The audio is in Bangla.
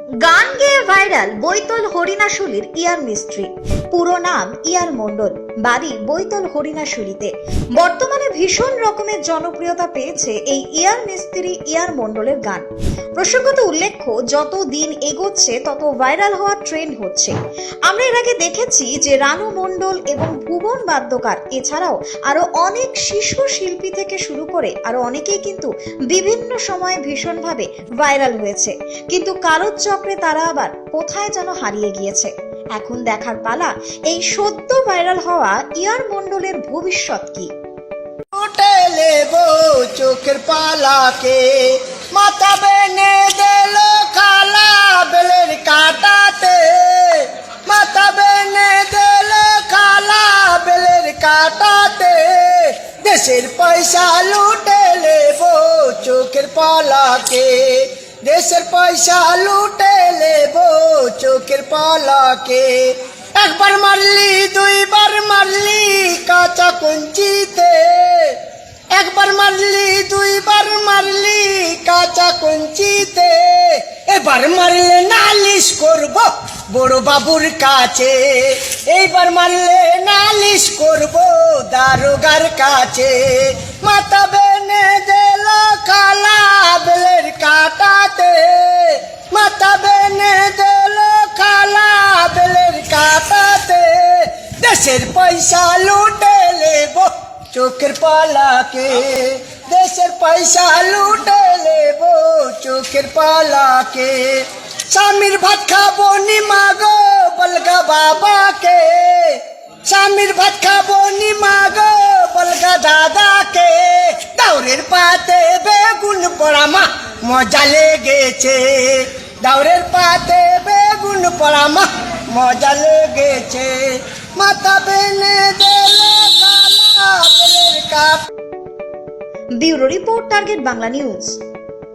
গান গেয়ে ভাইরাল বৈতল হরিণাশুলির ইয়ার মিস্ত্রি। পুরো নাম ইয়ার মণ্ডল, বাড়ি বৈতল হরিণাশুলিতে। বর্তমানে ভীষণ রকমের জনপ্রিয়তা পেয়েছে এই ইয়ার মিস্ত্রি ইয়ার মণ্ডলের গান। প্রসঙ্গত উল্লেখ্য, যত দিন এগোচ্ছে তত ভাইরাল হওয়ার ট্রেন্ড হচ্ছে। আমরা এর আগে দেখেছি যে রানু মণ্ডল এবং ভুবন বাদ্যকার এছাড়াও আরো অনেক শিশু শিল্পী থেকে শুরু করে আরো অনেকেই কিন্তু বিভিন্ন সময়ে ভীষণভাবে ভাইরাল হয়েছে, কিন্তু কারোর চক্রে তারা আবার কোথায় যেন হারিয়ে গিয়েছে। এখন দেখার পালা এই সদ্য ভাইরাল হওয়া ইয়ার মণ্ডলের ভবিষ্যৎ কি। চোখের পালাকে মাথা বেনে দিল খালা বেলের কাটাতে, মাথা বেনে দিল খালা বেলের কাটাতে। দেশের পয়সা লুটে নেব চোখের পালাকে, দেশের পয়সা লুটে নেব চোখের পালাকে। একবার মারলি দুইবার মারলি কাঁচা কঞ্চিতে, একবার মারলি দুইবার মারলি কাঁচা কঞ্চিতে। এবার মারলে নালিশ করব বড় বাবুর কাছে, এইবার মারলে নালিশ করব দারোগার কাছে। মাথা বেনে দিল খালা বেলের কাটাতে, মাথা বেনে দিল খালা বেলের কাটাতে। দেশের পয়সা লুটে নেব চোখের পালাকে, দেশের পয়সা লুটে নেব চোখের পালাকে। স্বামীর ভাত খাবো নি মাগো বলগা বাবাকে, স্বামীর ভাত খাবো নি মাগো বলগা দাদাকে। দাউরের পাতে বেগুন পোড়া মা মজা লেগেছে, দাউরের পাতে বেগুন পোড়া মা মজা লেগেছে। মাথা বেনে দিল খালা বেলের cup. Bureau report, target Bangla news.